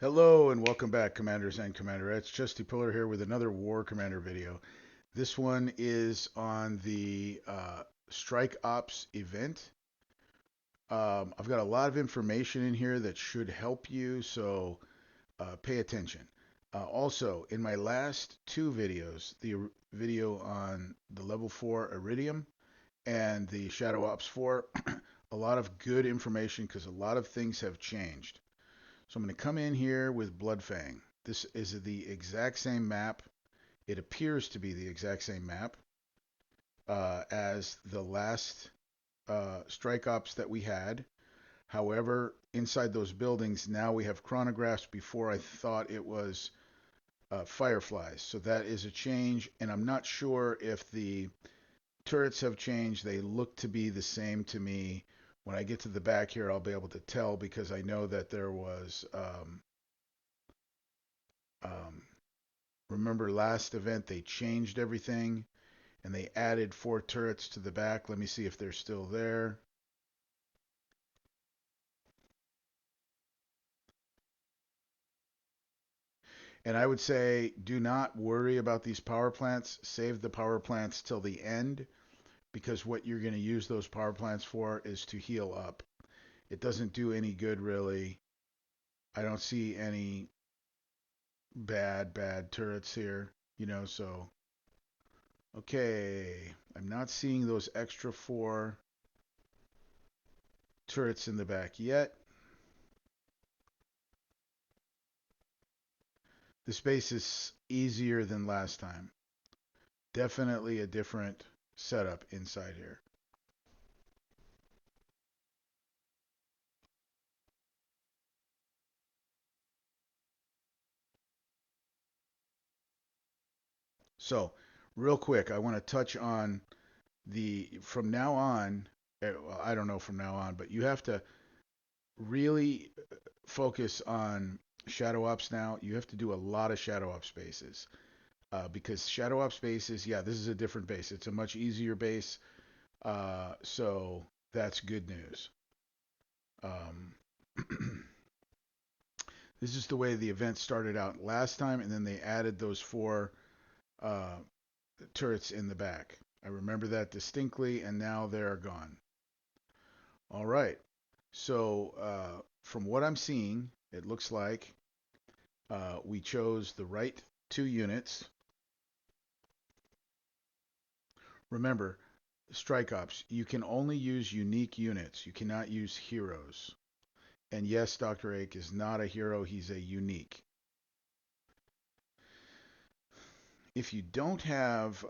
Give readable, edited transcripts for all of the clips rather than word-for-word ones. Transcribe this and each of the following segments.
Hello and welcome back, Commanders and Commanderettes. Chesty Puller here with another War Commander video. This one is on the Strike Ops event. I've got a lot of information in here that should help you, so pay attention. Also, in my last two videos, the video on the Level 4 Iridium and the Shadow Ops 4, a lot of good information because a lot of things have changed. So I'm going to come in here with Bloodfang. This is the exact same map. It appears to be the exact same map as the last strike ops that we had. However, inside those buildings, now we have chronographs. Before I thought it was fireflies. So that is a change, and I'm not sure if the turrets have changed. They look to be the same to me. When I get to the back here, I'll be able to tell because I know that there was um, remember last event they changed everything and they added four turrets to the back. Let me see if they're still there. And I would say do not worry about these power plants. Save the power plants till the end because what you're going to use those power plants for is to heal up. It doesn't do any good really. I don't see any bad turrets here, so okay. I'm not seeing those extra four turrets in the back yet. The space is easier than last time. Definitely a different setup inside here. So, real quick, I want to touch on from now on, well, I don't know from now on, but you have to really focus on Shadow Ops now. You have to do a lot of Shadow Ops bases. Because Shadow Ops bases, yeah, this is a different base. It's a much easier base. So that's good news. Um, This is the way the event started out last time, and then they added those four uh, turrets in the back. I remember that distinctly, and now they're gone. All right. So, from what I'm seeing, it looks like we chose the right two units. Remember, Strike Ops, you can only use unique units. You cannot use heroes. And yes, Dr. Ake is not a hero, he's a unique. If you don't have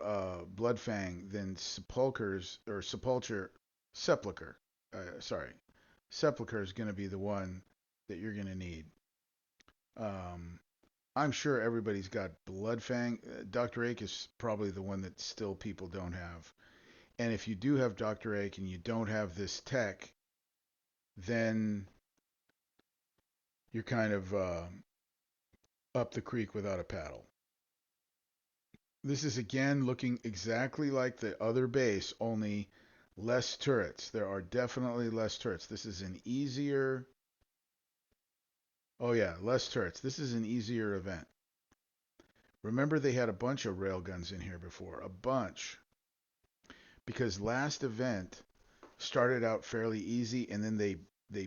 Bloodfang, then Sepulchre's or Sepulcher, sorry, Sepulcher is going to be the one that you're going to need. Um, I'm sure everybody's got Bloodfang. Dr. Ake is probably the one that still people don't have. And if you do have Dr. Ake and you don't have this tech, then you're kind of up the creek without a paddle. This is again looking exactly like the other base, only less turrets. There are definitely less turrets. This is an easier. Oh, yeah, less turrets. This is an easier event. Remember, they had a bunch of railguns in here before. A bunch. Because last event started out fairly easy and then they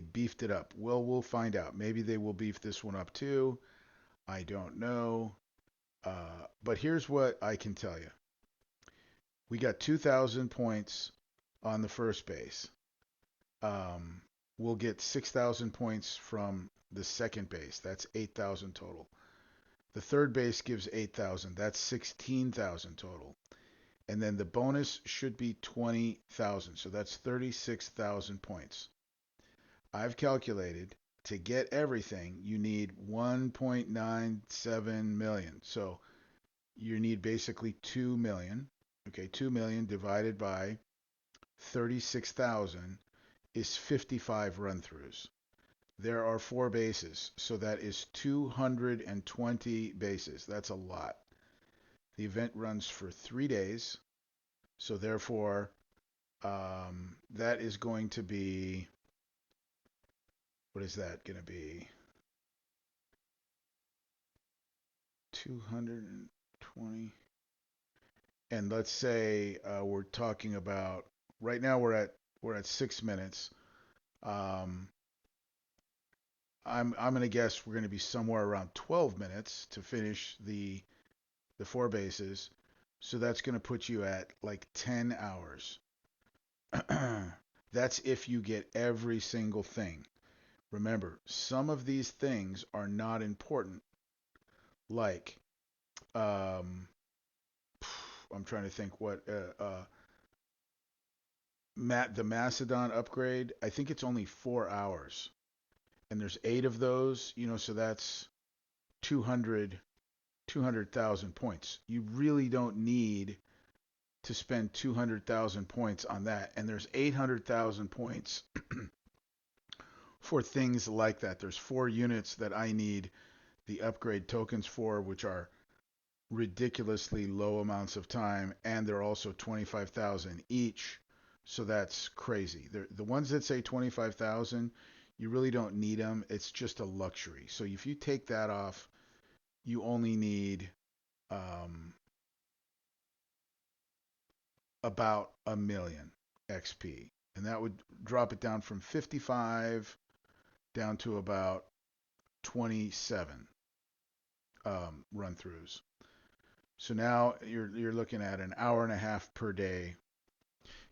beefed it up. Well, we'll find out. Maybe they will beef this one up too. I don't know. But here's what I can tell you. We got 2,000 points on the first base. Um, we'll get 6,000 points from the second base. That's 8,000 total. The third base gives 8,000. That's 16,000 total. And then the bonus should be 20,000. So that's 36,000 points. I've calculated to get everything, you need 1.97 million. So you need basically 2 million. Okay, 2 million divided by 36,000 is 55 run throughs. There are four bases, so that is 220 bases. That's a lot. The event runs for 3 days, so therefore, that is going to be, what is that going to be? 220. And let's say we're talking about right now we're at 6 minutes. Um, I'm gonna guess we're gonna be somewhere around 12 minutes to finish the four bases. So that's gonna put you at like 10 hours. That's if you get every single thing. Remember, some of these things are not important. Like, um, I'm trying to think what the Macedon upgrade. I think it's only 4 hours, and there's eight of those. So that's 200,000 points. You really don't need to spend 200,000 points on that, and there's 800,000 points for things like that. There's four units that I need the upgrade tokens for, which are ridiculously low amounts of time, and they're also 25,000 each. So that's crazy. The ones that say 25,000, you really don't need them. It's just a luxury. So if you take that off, you only need um, about a million XP, and that would drop it down from 55 down to about 27 run throughs. So now you're looking at an hour and a half per day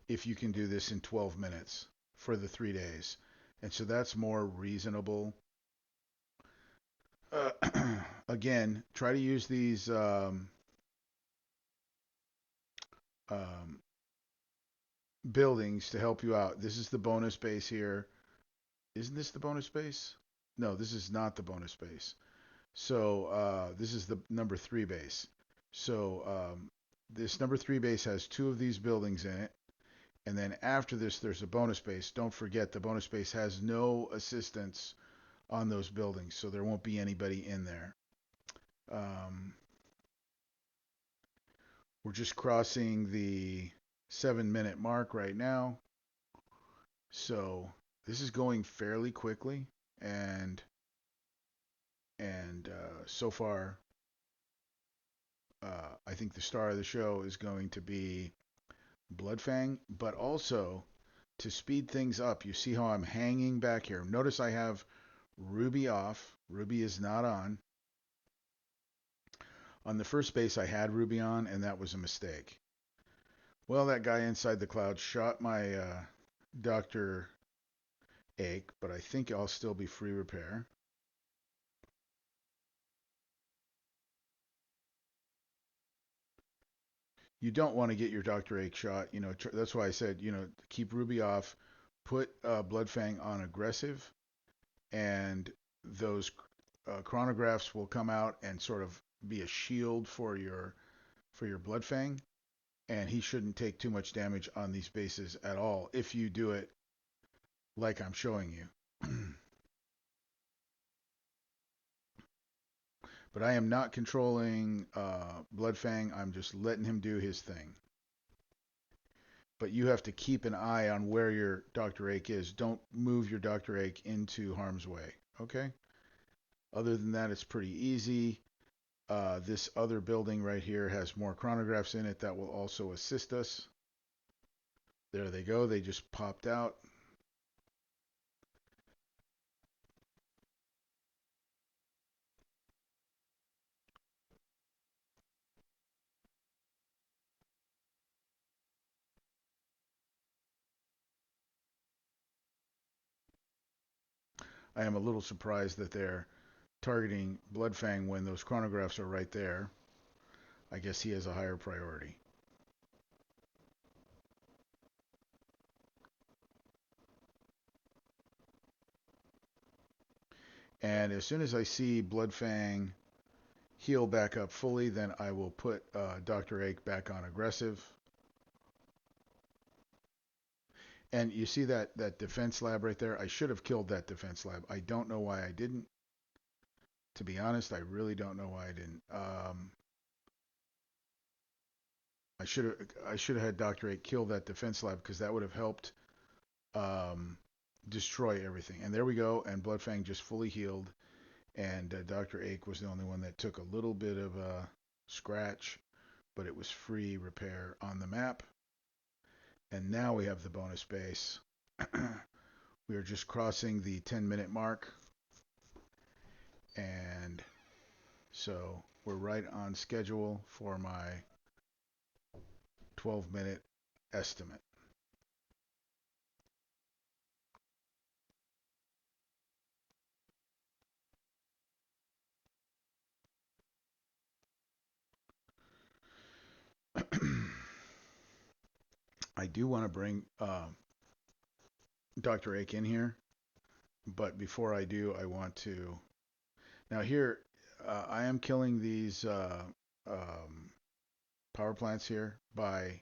if you can do this in 12 minutes for the 3 days. And so that's more reasonable. Uh, Again, try to use these um, buildings to help you out. This is the bonus base here. Isn't this the bonus base? No, this is not the bonus base. So this is the number three base. So this number three base has two of these buildings in it. And then after this, there's a bonus base. Don't forget the bonus base has no assistance on those buildings, so there won't be anybody in there. Um, we're just crossing the 7 minute mark right now. So this is going fairly quickly, and so far, I think the star of the show is going to be Bloodfang, but also to speed things up. You see how I'm hanging back here. Notice I have Ruby off. Ruby is not on. On the first base, I had Ruby on, and that was a mistake. Well, that guy inside the cloud shot my Dr. Ake, but I think I'll still be free repair. You don't want to get your Dr. Ake shot. That's why I said, keep Ruby off, put Bloodfang on aggressive, and those chronographs will come out and sort of be a shield for your Bloodfang, and he shouldn't take too much damage on these bases at all if you do it like I'm showing you. But I am not controlling Bloodfang. I'm just letting him do his thing. But you have to keep an eye on where your Dr. Ake is. Don't move your Dr. Ake into harm's way. Okay? Other than that, it's pretty easy. This other building right here has more chronographs in it that will also assist us. There they go. They just popped out. I am a little surprised that they're targeting Bloodfang when those chronographs are right there. I guess he has a higher priority. And as soon as I see Bloodfang heal back up fully, then I will put Dr. Ake back on aggressive. And you see that defense lab right there? I should have killed that defense lab. I don't know why I didn't. To be honest, I really don't know why I didn't. I should have had Dr. Ake kill that defense lab because that would have helped destroy everything. And there we go. And Bloodfang just fully healed. and Dr. Ake was the only one that took a little bit of a scratch, but it was free repair on the map. And now we have the bonus base. We are just crossing the 10-minute mark, and so we're right on schedule for my 12-minute estimate. I do want to bring Dr. Ake in here, but before I do, I want to. Now, here, I am killing these um, power plants here by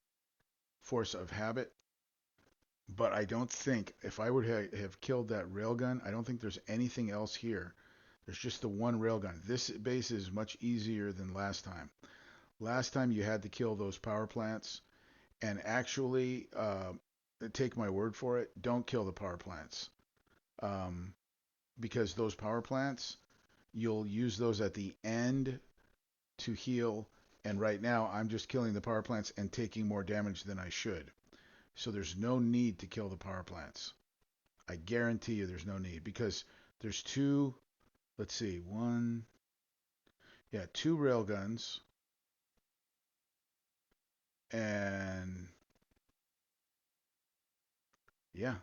force of habit, but I don't think, if I would have killed that railgun, I don't think there's anything else here. There's just the one railgun. This base is much easier than last time. Last time you had to kill those power plants, and actually, take my word for it, don't kill the power plants. Um, because those power plants, you'll use those at the end to heal, and right now I'm just killing the power plants and taking more damage than I should. So there's no need to kill the power plants. I guarantee you there's no need, because there's two, let's see, two railguns, and yeah,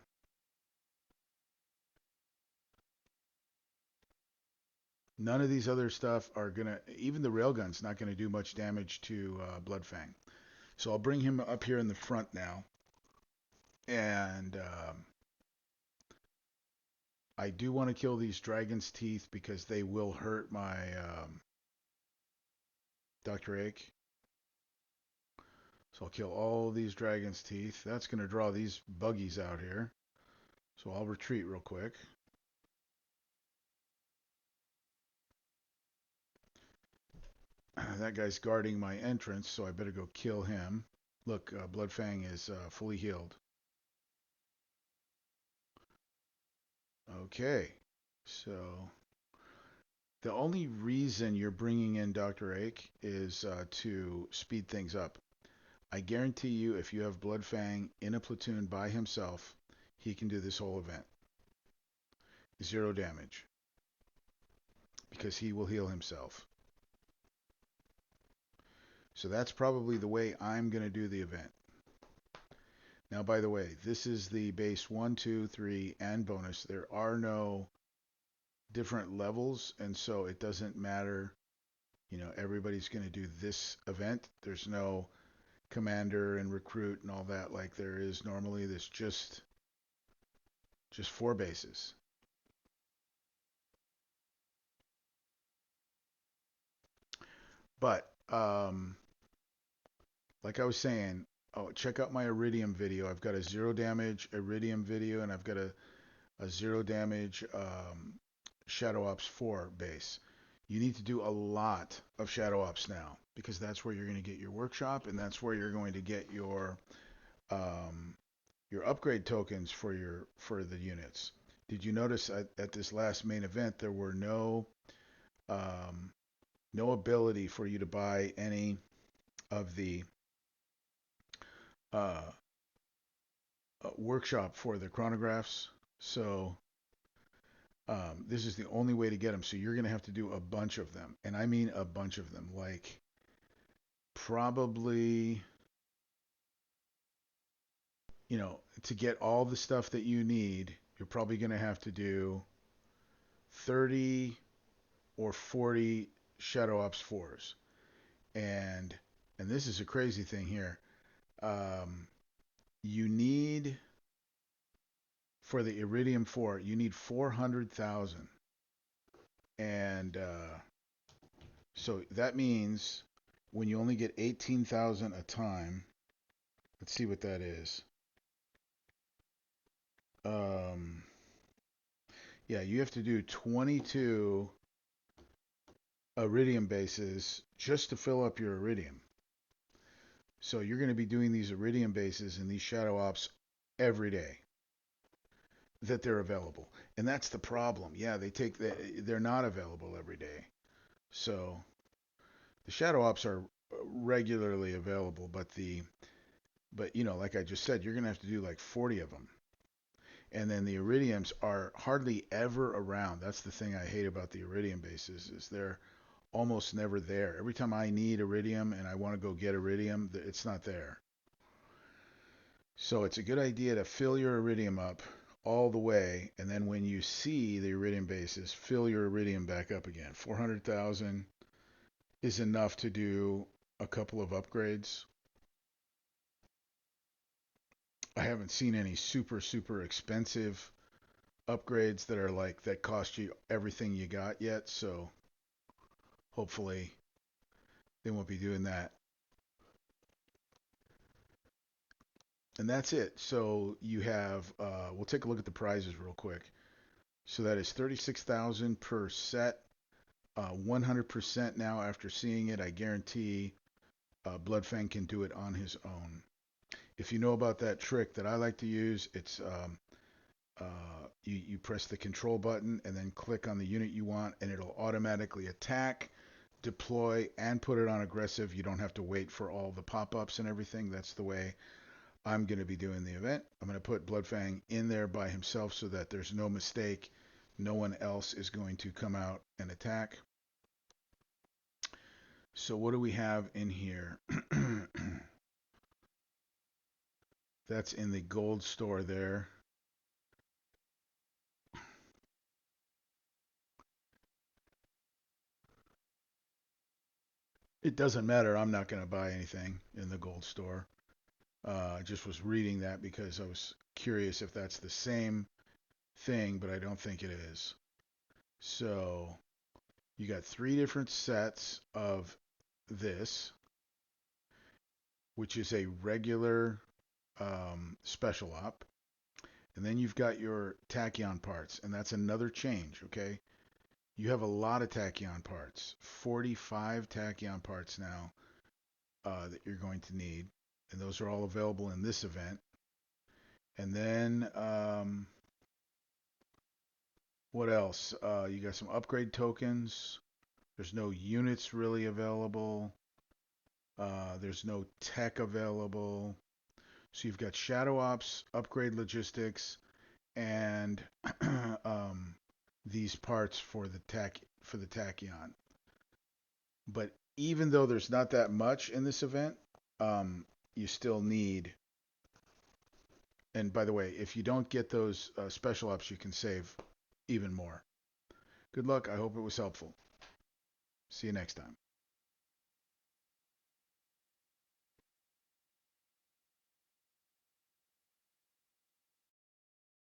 none of these other stuff are gonna, even the railgun's not gonna do much damage to Bloodfang. So I'll bring him up here in the front now, and I do want to kill these dragon's teeth because they will hurt my Dr. Ake. So I'll kill all these dragon's teeth. That's going to draw these buggies out here. So I'll retreat real quick. That guy's guarding my entrance, so I better go kill him. Look, Bloodfang is fully healed. Okay, so the only reason you're bringing in Dr. Ake is to speed things up. I guarantee you, if you have Bloodfang in a platoon by himself, he can do this whole event. 0 damage. Because he will heal himself. So that's probably the way I'm going to do the event. Now, by the way, this is the base 1, 2, 3, and bonus. There are no different levels, and so it doesn't matter. You know, everybody's going to do this event. There's no commander and recruit and all that like there is normally. There's just 4 bases. But like I was saying, check out my Iridium video. I've got a 0 damage Iridium video, and I've got a 0 damage Shadow Ops 4 base. You need to do a lot of Shadow Ops now, because that's where you're going to get your workshop, and that's where you're going to get your upgrade tokens for the units. Did you notice at this last main event there were no ability for you to buy any of the uh, workshop for the chronographs? So this is the only way to get them. So you're going to have to do a bunch of them. And I mean a bunch of them. Like probably, to get all the stuff that you need, you're probably going to have to do 30 or 40 Shadow Ops 4s. And this is a crazy thing here. You need, for the Iridium 4, you need 400,000. And so that means when you only get 18,000 a time, let's see what that is. Yeah, you have to do 22 Iridium bases just to fill up your Iridium. So you're going to be doing these Iridium bases and these Shadow Ops every day. that they're available. And that's the problem. Yeah, they're not available every day. So the shadow ops are regularly available, but like I just said, you're gonna have to do like 40 of them. And then the iridiums are hardly ever around. That's the thing I hate about the iridium bases is they're almost never there. Every time I need iridium and I want to go get iridium, it's not there. So it's a good idea to fill your iridium up all the way, and then when you see the iridium bases, fill your iridium back up again. 400,000 is enough to do a couple of upgrades. I haven't seen any super, super expensive upgrades that are like that cost you everything you got yet, so hopefully they won't be doing that. And that's it. So you have, we'll take a look at the prizes real quick. So that is 36,000 per set. 100% now after seeing it, I guarantee Bloodfang can do it on his own. If you know about that trick that I like to use, it's you press the control button and then click on the unit you want, and it'll automatically attack, deploy, and put it on aggressive. You don't have to wait for all the pop-ups and everything. That's the way I'm going to be doing the event. I'm going to put Bloodfang in there by himself so that there's no mistake. No one else is going to come out and attack. So what do we have in here? That's in the gold store there. It doesn't matter. I'm not going to buy anything in the gold store. I just was reading that because I was curious if that's the same thing, but I don't think it is. So you got 3 different sets of this, which is a regular special op. And then you've got your tachyon parts, and that's another change, okay? You have a lot of tachyon parts, 45 tachyon parts now that you're going to need, and those are all available in this event. And then what else? You got some upgrade tokens. There's no units really available. There's no tech available. So you've got Shadow Ops, upgrade logistics, and these parts for the tachyon. But even though there's not that much in this event, you still need. And by the way, if you don't get those special ops, you can save even more. Good luck. I hope it was helpful. See you next time.